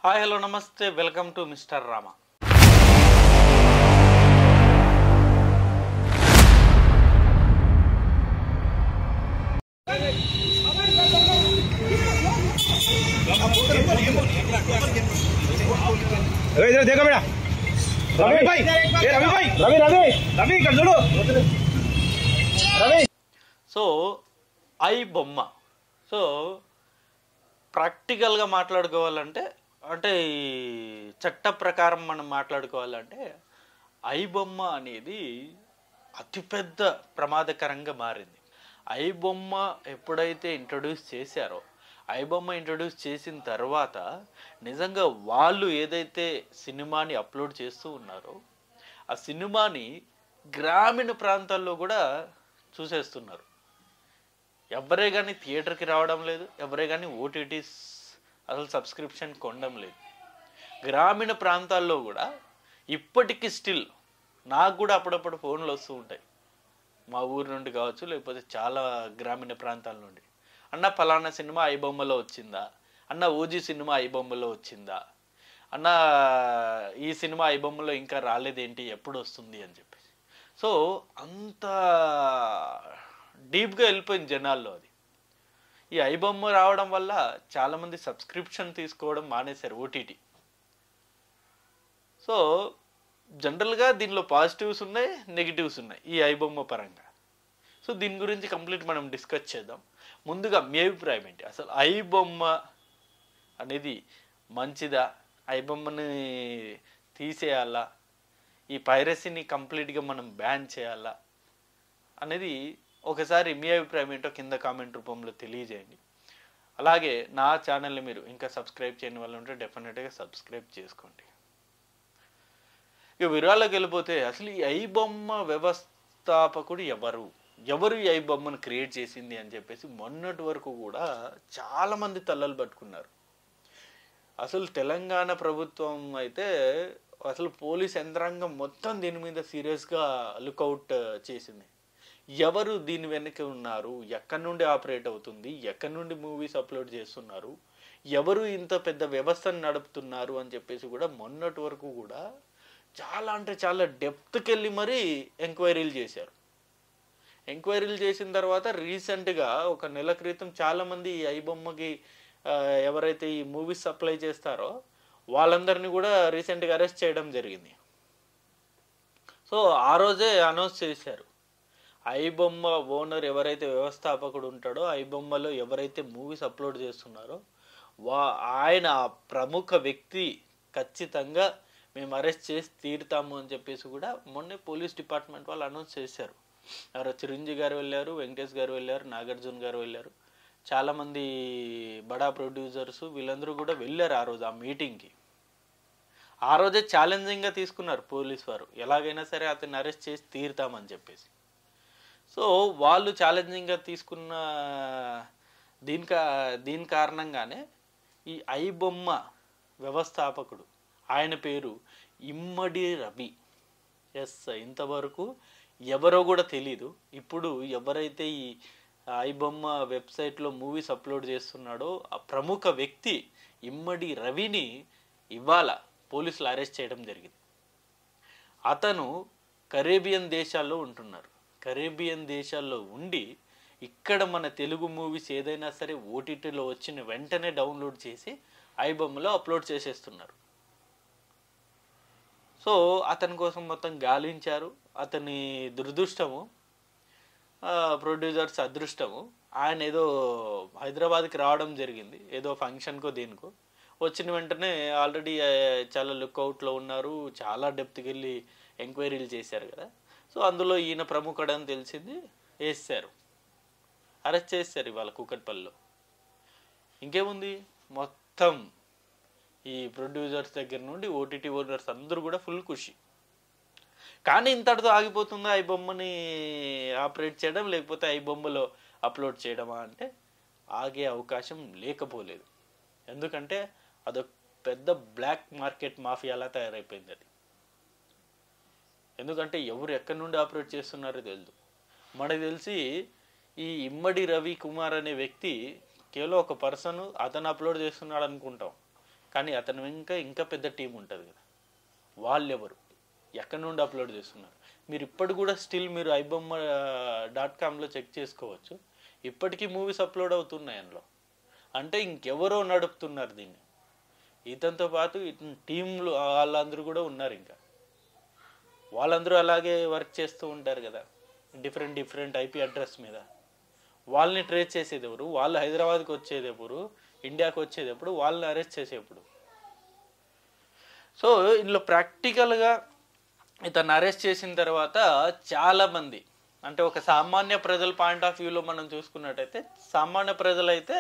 Hi hello నమస్తే welcome to mister Rama. देखो बेटा रवि भाई रवि भाई रवि रवि रवि ఇక్కడ చూడు రవి. సో ఐ బొమ్మ. సో ప్రాక్టికల్గా మాట్లాడుకోవాలంటే అంటే ఈ చట్ట ప్రకారం మనం మాట్లాడుకోవాలంటే ఐ బొమ్మ అనేది అతిపెద్ద ప్రమాదకరంగా మారింది. ఐ బొమ్మ ఎప్పుడైతే ఇంట్రడ్యూస్ చేశారో ఐ బొమ్మ ఇంట్రడ్యూస్ చేసిన తర్వాత నిజంగా వాళ్ళు ఏదైతే సినిమాని అప్లోడ్ చేస్తూ ఉన్నారో ఆ సినిమాని గ్రామీణ ప్రాంతాల్లో కూడా చూసేస్తున్నారు. ఎవరే కానీ థియేటర్కి రావడం లేదు, ఎవరే కానీ ఓటీటీస్ అసలు సబ్స్క్రిప్షన్ కొనడం లేదు. గ్రామీణ ప్రాంతాల్లో కూడా ఇప్పటికీ స్టిల్ నాకు కూడా అప్పుడప్పుడు ఫోన్లు వస్తూ ఉంటాయి, మా ఊరి నుండి కావచ్చు లేకపోతే చాలా గ్రామీణ ప్రాంతాల నుండి. అన్న ఫలానా సినిమా ఐ బొమ్మలో వచ్చిందా, అన్న ఓజీ సినిమా ఐ బొమ్మలో వచ్చిందా, అన్న ఈ సినిమా ఐ బొమ్మలో ఇంకా రాలేదేంటి, ఎప్పుడు వస్తుంది అని చెప్పేసి. సో అంత డీప్గా వెళ్ళిపోయింది జనాల్లో అది. ఈ ఐ బొమ్మ రావడం వల్ల చాలామంది సబ్స్క్రిప్షన్ తీసుకోవడం మానేశారు ఓటీటీ. సో జనరల్గా దీనిలో పాజిటివ్స్ ఉన్నాయి, నెగిటివ్స్ ఉన్నాయి ఈ ఐ బొమ్మ పరంగా. సో దీని గురించి కంప్లీట్ మనం డిస్కస్ చేద్దాం. ముందుగా మీ అభిప్రాయం ఏంటి? అసలు ఐ బొమ్మ అనేది మంచిదా, ఐ బొమ్మని తీసేయాలా, ఈ పైరసీని కంప్లీట్గా మనం బ్యాన్ చేయాలా అనేది ఒకసారి మీ అభిప్రాయం ఏంటో కింద కామెంట్ రూపంలో తెలియజేయండి. అలాగే నా ఛానల్ని మీరు ఇంకా సబ్స్క్రైబ్ చేయని వాళ్ళు ఉంటే డెఫినెట్గా సబ్స్క్రైబ్ చేసుకోండి. ఇక వివరాల్లోకి వెళ్ళిపోతే అసలు ఈ ఐ బొమ్మ వ్యవస్థాపకుడు ఎవరు ఈ ఐ బొమ్మను క్రియేట్ చేసింది అని చెప్పేసి మొన్నటి వరకు కూడా చాలామంది తల్లలు పట్టుకున్నారు. అసలు తెలంగాణ ప్రభుత్వం అయితే అసలు పోలీస్ యంత్రాంగం మొత్తం దీని మీద సీరియస్గా లుకౌట్ చేసింది. ఎవరు దీని వెనక ఉన్నారు, ఎక్కడి నుండి ఆపరేట్ అవుతుంది, ఎక్కడి నుండి మూవీస్ అప్లోడ్ చేస్తున్నారు, ఎవరు ఇంత పెద్ద వ్యవస్థను నడుపుతున్నారు అని చెప్పేసి కూడా మొన్నటి వరకు కూడా చాలా అంటే చాలా డెప్త్కి వెళ్ళి మరీ ఎంక్వైరీలు చేశారు. ఎంక్వైరీలు చేసిన తర్వాత రీసెంట్గా ఒక నెల క్రితం చాలామంది ఈ ఐ బొమ్మకి ఎవరైతే ఈ మూవీస్ సప్లై చేస్తారో వాళ్ళందరినీ కూడా రీసెంట్గా అరెస్ట్ చేయడం జరిగింది. సో ఆ రోజే అనౌన్స్ చేశారు, ఐ బొమ్మ ఓనర్ ఎవరైతే వ్యవస్థాపకుడు ఉంటాడో ఐ బొమ్మలో ఎవరైతే మూవీస్ అప్లోడ్ చేస్తున్నారో ఆయన ప్రముఖ వ్యక్తి, ఖచ్చితంగా మేము అరెస్ట్ చేసి తీరుతాము అని చెప్పేసి కూడా మొన్నే పోలీస్ డిపార్ట్మెంట్ వాళ్ళు అనౌన్స్ చేశారు. ఎవరో చిరంజీవి గారు వెళ్ళారు, వెంకటేష్ గారు వెళ్ళారు, నాగార్జున గారు వెళ్ళారు, చాలామంది బడా ప్రొడ్యూసర్స్ వీళ్ళందరూ కూడా వెళ్ళారు ఆ రోజు ఆ మీటింగ్కి. ఆ రోజే ఛాలెంజింగ్గా తీసుకున్నారు పోలీస్ వారు, ఎలాగైనా సరే అతన్ని అరెస్ట్ చేసి తీరుతామని చెప్పేసి. సో వాళ్ళు ఛాలెంజింగ్గా తీసుకున్న దీని కారణంగానే ఈ ఐ బొమ్మ వ్యవస్థాపకుడు ఆయన పేరు ఇమ్మడి రవి. ఎస్, ఇంతవరకు ఎవరో కూడా తెలీదు. ఇప్పుడు ఎవరైతే ఈ ఐ బొమ్మ వెబ్సైట్లో మూవీస్ అప్లోడ్ చేస్తున్నాడో ఆ ప్రముఖ వ్యక్తి ఇమ్మడి రవిని ఇవాళ పోలీసులు అరెస్ట్ చేయడం జరిగింది. అతను కరేబియన్ దేశాల్లో ఉంటున్నారు. కరేబియన్ దేశాల్లో ఉండి ఇక్కడ మన తెలుగు మూవీస్ ఏదైనా సరే ఓటీటీలో వచ్చిన వెంటనే డౌన్లోడ్ చేసి ఐ బొమ్మలో అప్లోడ్ చేసేస్తున్నారు. సో అతని కోసం మొత్తం గాలించారు. అతని దురదృష్టము, ప్రొడ్యూసర్స్ అదృష్టము, ఆయన ఏదో హైదరాబాద్కి రావడం జరిగింది, ఏదో ఫంక్షన్కో దేనికో. వచ్చిన వెంటనే ఆల్రెడీ చాలా లుక్అవుట్లో ఉన్నారు, చాలా డెప్త్కి వెళ్ళి ఎంక్వైరీలు చేశారు కదా. సో అందులో ఈయన ప్రముఖుడని తెలిసింది, వేసారు, అరెస్ట్ చేశారు ఇవాళ కూకట్పల్లిలో. ఇంకేముంది, మొత్తం ఈ ప్రొడ్యూసర్స్ దగ్గర నుండి ఓటీటీ ఓనర్స్ అందరూ కూడా ఫుల్ ఖుషి. కానీ ఇంతటితో ఆగిపోతుందా ఐ బొమ్మని ఆపరేట్ చేయడం, లేకపోతే ఐ బొమ్మలో అప్లోడ్ చేయడమా అంటే ఆగే అవకాశం లేకపోలేదు. ఎందుకంటే అదొక పెద్ద బ్లాక్ మార్కెట్ మాఫియాలా తయారైపోయింది అది. ఎందుకంటే ఎవరు ఎక్కడి నుండి ఆపరేట్ చేస్తున్నారో తెలియదు. మనకు తెలిసి ఈ ఇమ్మడి రవి కుమార్ అనే వ్యక్తి కేవలం ఒక పర్సన్, అతను అప్లోడ్ చేస్తున్నాడు అనుకుంటాం. కానీ అతను ఇంకా పెద్ద టీం ఉంటుంది కదా, వాళ్ళు ఎవరు, ఎక్కడి నుండి అప్లోడ్ చేస్తున్నారు? మీరు ఇప్పటి కూడా స్టిల్ మీరు ibomma.comలో చెక్ చేసుకోవచ్చు, ఇప్పటికీ మూవీస్ అప్లోడ్ అవుతున్నాయి అందులో. అంటే ఇంకెవరో నడుపుతున్నారు దీన్ని. ఇతనితో పాటు ఇతని టీంలు వాళ్ళందరూ కూడా ఉన్నారు. ఇంకా వాళ్ళందరూ అలాగే వర్క్ చేస్తూ ఉంటారు కదా, డిఫరెంట్ ఐపీ అడ్రస్ మీద. వాళ్ళని ట్రేస్ చేసేది ఎవరు? వాళ్ళు హైదరాబాద్కి వచ్చేది ఎప్పుడు, ఇండియాకి వచ్చేది ఎప్పుడు, వాళ్ళని అరెస్ట్ చేసేప్పుడు? సో ఇందులో ప్రాక్టికల్గా ఇతను అరెస్ట్ చేసిన తర్వాత చాలామంది, అంటే ఒక సామాన్య ప్రజల పాయింట్ ఆఫ్ వ్యూలో మనం చూసుకున్నట్టయితే, సామాన్య ప్రజలైతే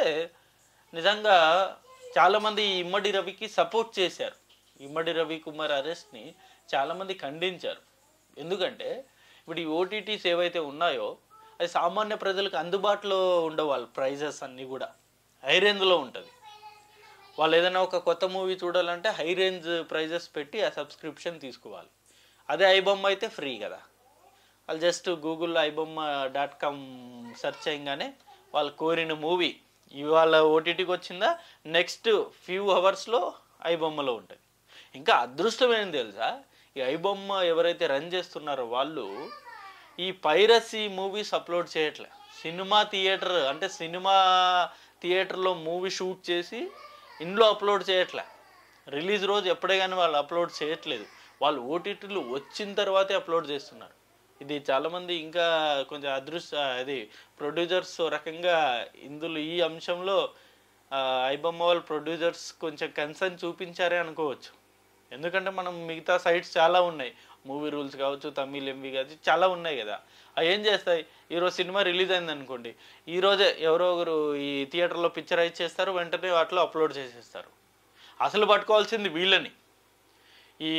నిజంగా చాలామంది ఇమ్మడి రవికి సపోర్ట్ చేశారు. ఇమ్మడి రవికుమార్ అరెస్ట్ని చాలామంది ఖండించారు. ఎందుకంటే ఇప్పుడు ఈ ఓటీటీస్ ఏవైతే ఉన్నాయో అది సామాన్య ప్రజలకు అందుబాటులో ఉండవాలి. ప్రైజెస్ అన్నీ కూడా హై రేంజ్లో ఉంటుంది. వాళ్ళు ఏదైనా ఒక కొత్త మూవీ చూడాలంటే హై రేంజ్ ప్రైజెస్ పెట్టి ఆ సబ్స్క్రిప్షన్ తీసుకోవాలి. అదే ఐబొమ్మ అయితే ఫ్రీ కదా. వాళ్ళు జస్ట్ గూగుల్లో ibomma.com సెర్చ్ చేయగానే వాళ్ళు కోరిన మూవీ ఇవాళ ఓటీటీకి వచ్చిందా, నెక్స్ట్ ఫ్యూ అవర్స్లో ఐబొమ్మలో ఉంటుంది. ఇంకా అదృష్టం ఏంటి తెలుసా, ఈ ఐబొమ్మ ఎవరైతే రన్ చేస్తున్నారో వాళ్ళు ఈ పైరసీ మూవీస్ అప్లోడ్ చేయట్లే. సినిమా థియేటర్లో మూవీ షూట్ చేసి ఇంట్లో అప్లోడ్ చేయట్లే. రిలీజ్ రోజు ఎప్పుడే కానీ వాళ్ళు అప్లోడ్ చేయట్లేదు. వాళ్ళు ఓటీటీలు వచ్చిన తర్వాతే అప్లోడ్ చేస్తున్నారు. ఇది చాలామంది ఇంకా కొంచెం అది ప్రొడ్యూసర్స్ రకంగా ఇందులో ఈ అంశంలో ఐబొమ్మ వాళ్ళ ప్రొడ్యూసర్స్ కొంచెం కన్సర్న్ చూపించారే అనుకోవచ్చు. ఎందుకంటే మనం మిగతా సైట్స్ చాలా ఉన్నాయి, మూవీ రూల్స్ కావచ్చు, తమిళ్ ఎంవి కావచ్చు, చాలా ఉన్నాయి కదా. అవి ఏం చేస్తాయి, ఈరోజు సినిమా రిలీజ్ అయింది అనుకోండి, ఈరోజే ఎవరో ఒకరు ఈ థియేటర్లో పిక్చరైజ్ చేస్తారు, వెంటనే వాటిలో అప్లోడ్ చేసేస్తారు. అసలు పట్టుకోవాల్సింది వీళ్ళని. ఈ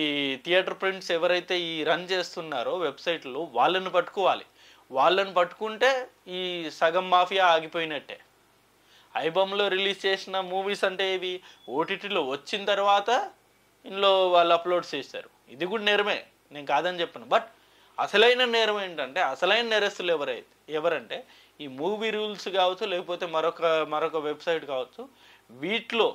థియేటర్ ప్రింట్స్ ఎవరైతే ఈ రన్ చేస్తున్నారో వెబ్సైట్లో వాళ్ళని పట్టుకోవాలి. వాళ్ళని పట్టుకుంటే ఈ సగం మాఫియా ఆగిపోయినట్టే. ఐబొమ్మలో రిలీజ్ చేసిన మూవీస్ అంటే ఇవి ఓటీటీలో వచ్చిన తర్వాత ఇందులో వాళ్ళు అప్లోడ్ చేస్తారు. ఇది కూడా నేరమే, నేను కాదని చెప్పను. బట్ అసలైన నేరం ఏంటంటే, అసలైన నేరస్తులు ఎవరంటే ఈ మూవీ రూల్స్ కావచ్చు, లేకపోతే మరొక వెబ్సైట్ కావచ్చు, వీటిలో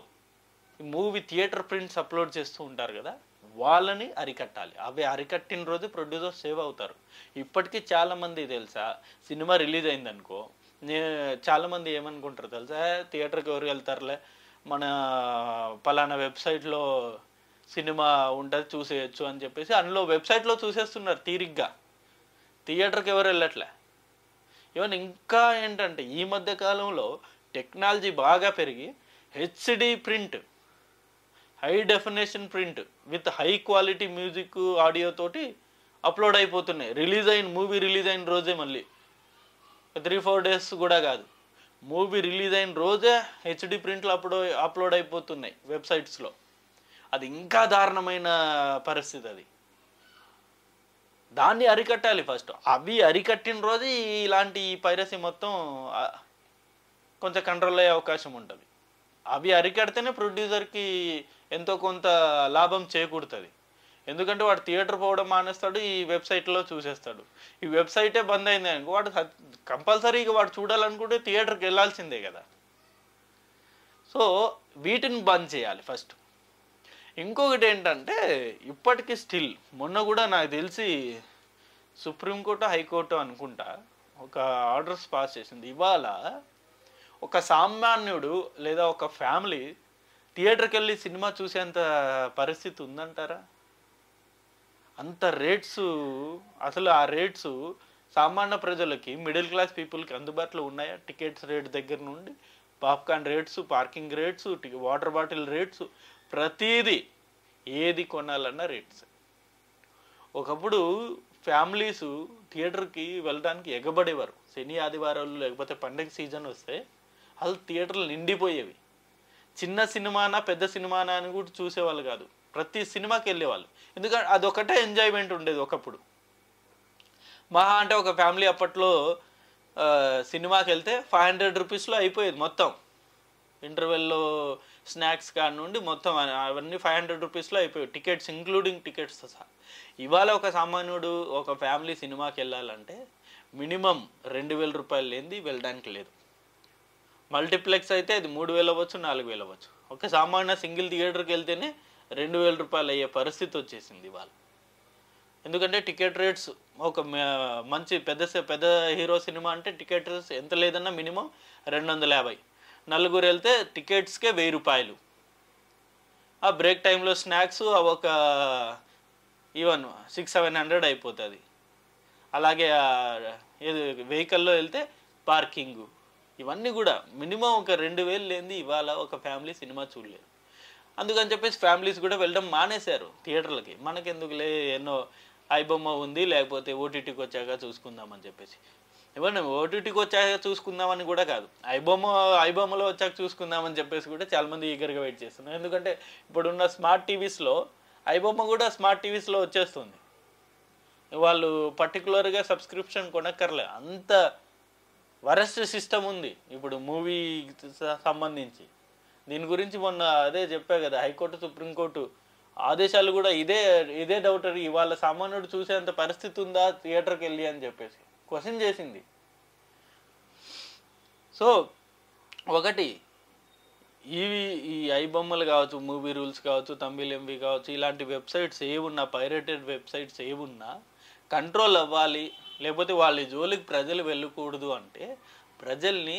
మూవీ థియేటర్ ప్రింట్స్ అప్లోడ్ చేస్తూ ఉంటారు కదా, వాళ్ళని అరికట్టాలి. అవి అరికట్టిన రోజు ప్రొడ్యూసర్ సేవ్ అవుతారు. ఇప్పటికీ చాలామంది తెలుసా, సినిమా రిలీజ్ అయిందనుకో, చాలామంది ఏమనుకుంటారు తెలుసా, థియేటర్కి ఎవరు వెళ్తారులే, మన పలానా వెబ్సైట్లో సినిమా ఉంటుంది చూసేయచ్చు అని చెప్పేసి అందులో వెబ్సైట్లో చూసేస్తున్నారు తీరిగ్గా. థియేటర్కి ఎవరు వెళ్ళట్లే. ఈవెన్ ఇంకా ఏంటంటే ఈ మధ్య కాలంలో టెక్నాలజీ బాగా పెరిగి HD print, high definition print with high quality music audio తోటి అప్లోడ్ అయిపోతున్నాయి. మూవీ రిలీజ్ అయిన రోజే, మళ్ళీ 3-4 days కూడా కాదు, మూవీ రిలీజ్ అయిన రోజే హెచ్డి ప్రింట్లు అప్లోడ్ అయిపోతున్నాయి వెబ్సైట్స్లో. అది ఇంకా దారుణమైన పరిస్థితి. అది దాన్ని అరికట్టాలి ఫస్ట్. అవి అరికట్టిన రోజు ఇలాంటి పైరసీ మొత్తం కొంచెం కంట్రోల్ అయ్యే అవకాశం ఉంటుంది. అవి అరికడితేనే ప్రొడ్యూసర్కి ఎంతో కొంత లాభం చేకూరుతుంది. ఎందుకంటే వాడు థియేటర్ పోవడం మానేస్తాడు, ఈ వెబ్సైట్లో చూసేస్తాడు. ఈ వెబ్సైటే బంద్ అయింది అనుకో, వాడు కంపల్సరీగా వాడు చూడాలనుకుంటే థియేటర్కి వెళ్ళాల్సిందే కదా. సో వీటిని బంద్ చేయాలి ఫస్ట్. ఇంకొకటి ఏంటంటే, ఇప్పటికీ స్టిల్ మొన్న కూడా నాకు తెలిసి సుప్రీంకోర్టు హైకోర్టు అనుకుంటా ఒక ఆర్డర్స్ పాస్ చేసింది. ఇవాళ ఒక సామాన్యుడు లేదా ఒక ఫ్యామిలీ థియేటర్కి వెళ్ళి సినిమా చూసేంత పరిస్థితి ఉందంటారా? అంత రేట్స్, అసలు ఆ రేట్స్ సామాన్య ప్రజలకి, మిడిల్ క్లాస్ పీపుల్కి అందుబాటులో ఉన్నాయా? టికెట్స్ రేట్ దగ్గర నుండి popcorn rates, parking rates, water bottle rates, ప్రతిదీ ఏది కొనాలన్నా రేట్స్. ఒకప్పుడు ఫ్యామిలీస్ థియేటర్కి వెళ్ళడానికి ఎగబడేవారు. శని ఆదివారాలు లేకపోతే పండగ సీజన్ వస్తే అసలు థియేటర్లు నిండిపోయేవి. చిన్న సినిమానా పెద్ద సినిమానా అని కూడా చూసేవాళ్ళు కాదు, ప్రతి సినిమాకి వెళ్ళేవాళ్ళు. ఎందుకంటే అదొకటే ఎంజాయ్మెంట్ ఉండేది ఒకప్పుడు. మహా అంటే ఒక ఫ్యామిలీ అప్పట్లో సినిమాకి వెళ్తే 500 రూపీస్లో అయిపోయేది మొత్తం. ఇంటర్వెల్లో స్నాక్స్ కాడ నుండి మొత్తం అవన్నీ 500 రూపీస్లో అయిపోయాయి, టికెట్స్ ఇంక్లూడింగ్ టికెట్స్ సహా. ఇవాళ ఒక సామాన్యుడు ఒక ఫ్యామిలీ సినిమాకి వెళ్ళాలంటే మినిమం 2000 రూపాయలు లేనిది వెళ్ళడానికి లేదు. మల్టీప్లెక్స్ అయితే అది 3,000 అవ్వచ్చు, 4,000 అవ్వచ్చు. ఒక సామాన్య సింగిల్ థియేటర్కి వెళ్తేనే 2,000 రూపాయలు అయ్యే పరిస్థితి వచ్చేసింది ఇవాళ. ఎందుకంటే టికెట్ రేట్స్ ఒక మంచి పెద్ద హీరో సినిమా అంటే టికెట్ రేట్స్ ఎంత లేదన్నా మినిమం 250. నలుగురు వెళ్తే టికెట్స్కే 1,000 రూపాయలు. ఆ బ్రేక్ టైంలో స్నాక్స్ ఒక ఈవెన్ 600-700 అయిపోతుంది. అలాగే ఏది వెహికల్లో వెళ్తే పార్కింగు, ఇవన్నీ కూడా మినిమం ఒక 2,000 లేనిది ఇవాళ ఒక ఫ్యామిలీ సినిమా చూడలేదు. అందుకని చెప్పేసి ఫ్యామిలీస్ కూడా వెళ్ళడం మానేశారు థియేటర్లకి. మనకెందుకులే, ఎన్నో ఐబొమ్మ ఉంది, లేకపోతే ఓటీటీకి వచ్చాక చూసుకుందామని చెప్పేసి. ఇవ్వండి, ఓటీటీకి వచ్చాక చూసుకుందామని కూడా కాదు, ఐబొమ్మలో వచ్చాక చూసుకుందామని చెప్పేసి కూడా చాలామంది ఈగర్గా వెయిట్ చేస్తున్నారు. ఎందుకంటే ఇప్పుడున్న స్మార్ట్ టీవీస్లో ఐబొమ్మ కూడా స్మార్ట్ టీవీస్లో వచ్చేస్తుంది. వాళ్ళు పర్టికులర్గా సబ్స్క్రిప్షన్ కొనక్కర్లే, అంత వరస్ట్ సిస్టమ్ ఉంది ఇప్పుడు మూవీ సంబంధించి. దీని గురించి మొన్న అదే చెప్పా కదా, హైకోర్టు సుప్రీంకోర్టు ఆదేశాలు కూడా ఇదే డౌట్. ఇవాళ సామాన్యుడు చూసేంత పరిస్థితి ఉందా థియేటర్కి వెళ్ళి అని చెప్పేసి క్వశ్చన్ చేసింది. సో ఒకటి ఈ ఐబొమ్మలు కావచ్చు, మూవీ రూల్స్ కావచ్చు, తమిళ్ ఎంవి కావచ్చు, ఇలాంటి వెబ్సైట్స్ ఏమున్నా, పైరేటెడ్ వెబ్సైట్స్ ఏమున్నా కంట్రోల్ అవ్వాలి. లేకపోతే వాళ్ళ జోలికి ప్రజలు వెళ్ళకూడదు అంటే ప్రజల్ని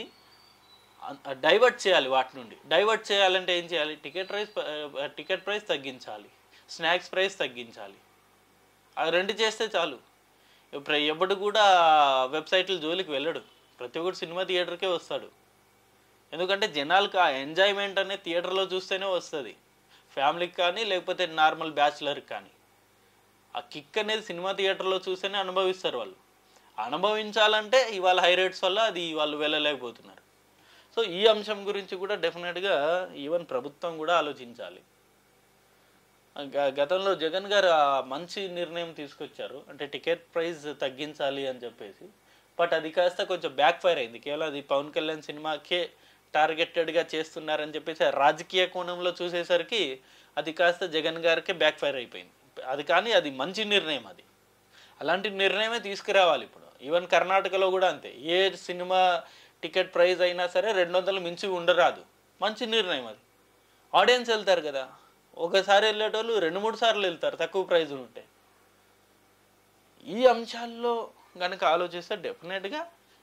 డైవర్ట్ చేయాలి. వాటి నుండి డైవర్ట్ చేయాలంటే ఏం చేయాలి? టికెట్ ప్రైస్ తగ్గించాలి, స్నాక్స్ ప్రైస్ తగ్గించాలి. అవి రెండు చేస్తే చాలు. ఎప్పుడు కూడా వెబ్సైట్ల జోలికి వెళ్ళడు, ప్రతి ఒక్కరు సినిమా థియేటర్కే వస్తాడు. ఎందుకంటే జనాలకు ఆ ఎంజాయ్మెంట్ అనేది థియేటర్లో చూస్తేనే వస్తుంది, ఫ్యామిలీకి కానీ లేకపోతే నార్మల్ బ్యాచులర్కి కానీ. ఆ కిక్ అనేది సినిమా థియేటర్లో చూస్తేనే అనుభవిస్తారు వాళ్ళు. అనుభవించాలంటే ఇవాళ హై రేట్స్ వల్ల అది వాళ్ళు వెళ్ళలేకపోతున్నారు. సో ఈ అంశం గురించి కూడా డెఫినెట్గా ఈవెన్ ప్రభుత్వం కూడా ఆలోచించాలి. గతంలో జగన్ గారు మంచి నిర్ణయం తీసుకొచ్చారు, అంటే టికెట్ ప్రైస్ తగ్గించాలి అని చెప్పేసి. బట్ అది కాస్త కొంచెం బ్యాక్ ఫైర్ అయింది. కేవలం అది పవన్ కళ్యాణ్ సినిమాకే టార్గెటెడ్గా చేస్తున్నారని చెప్పేసి రాజకీయ కోణంలో చూసేసరికి అది కాస్త జగన్ గారికే బ్యాక్ ఫైర్ అయిపోయింది. అది మంచి నిర్ణయం. అది అలాంటి నిర్ణయమే తీసుకురావాలి ఇప్పుడు. ఈవెన్ కర్ణాటకలో కూడా అంతే, ఏ సినిమా టికెట్ ప్రైస్ అయినా సరే 200 మించి ఉండరాదు. మంచి నిర్ణయం అది. ఆడియన్స్ వెళ్తారు కదా, ఒకసారి వెళ్ళేటోళ్ళు 2-3 సార్లు వెళ్తారు తక్కువ ప్రైజులు ఉంటే. ఈ అంశాల్లో కనుక ఆలోచిస్తే డెఫినెట్గా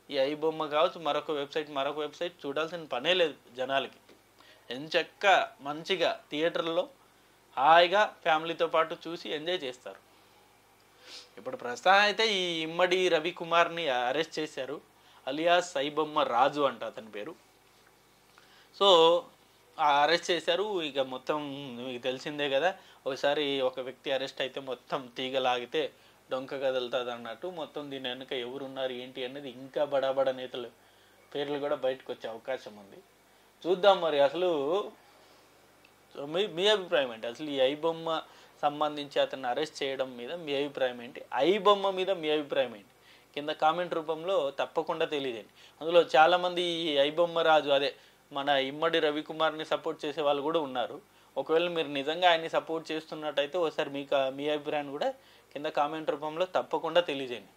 ఈ ఐబొమ్మ కావచ్చు, మరొక వెబ్సైట్ చూడాల్సిన పనే లేదు జనాలకి. ఎంచక్క మంచిగా థియేటర్లో హాయిగా ఫ్యామిలీతో పాటు చూసి ఎంజాయ్ చేస్తారు. ఇప్పుడు ప్రస్తుతం అయితే ఈ ఇమ్మడి రవికుమార్ని అరెస్ట్ చేశారు, అలియాస్ ఐబొమ్మ రాజు అంట అతని పేరు. సో అరెస్ట్ చేశారు. ఇక మొత్తం మీకు తెలిసిందే కదా, ఒకసారి ఒక వ్యక్తి అరెస్ట్ అయితే మొత్తం తీగలాగితే డొంక కదులుతుంది అన్నట్టు. మొత్తం దీని వెనుక ఎవరున్నారు ఏంటి అనేది ఇంకా బడాబడా నేతలు పేర్లు కూడా బయటకు వచ్చే అవకాశం ఉంది. చూద్దాం మరి. అసలు మీ అభిప్రాయం ఏంటి? అసలు ఈ ఐబొమ్మ సంబంధించి అతన్ని అరెస్ట్ చేయడం మీద మీ అభిప్రాయం ఏంటి? ఐబొమ్మ మీద మీ అభిప్రాయం ఏంటి? కింద కామెంట్ రూపంలో తప్పకుండా తెలియజేయండి. అందులో చాలామంది ఈ ఐబొమ్మ రాజు, అదే మన ఇమ్మడి రవికుమార్ని సపోర్ట్ చేసే వాళ్ళు కూడా ఉన్నారు. ఒకవేళ మీరు నిజంగా ఆయన్ని సపోర్ట్ చేస్తున్నట్టయితే ఒకసారి మీ అభిప్రాయాన్ని కూడా కింద కామెంట్ రూపంలో తప్పకుండా తెలియజేయండి.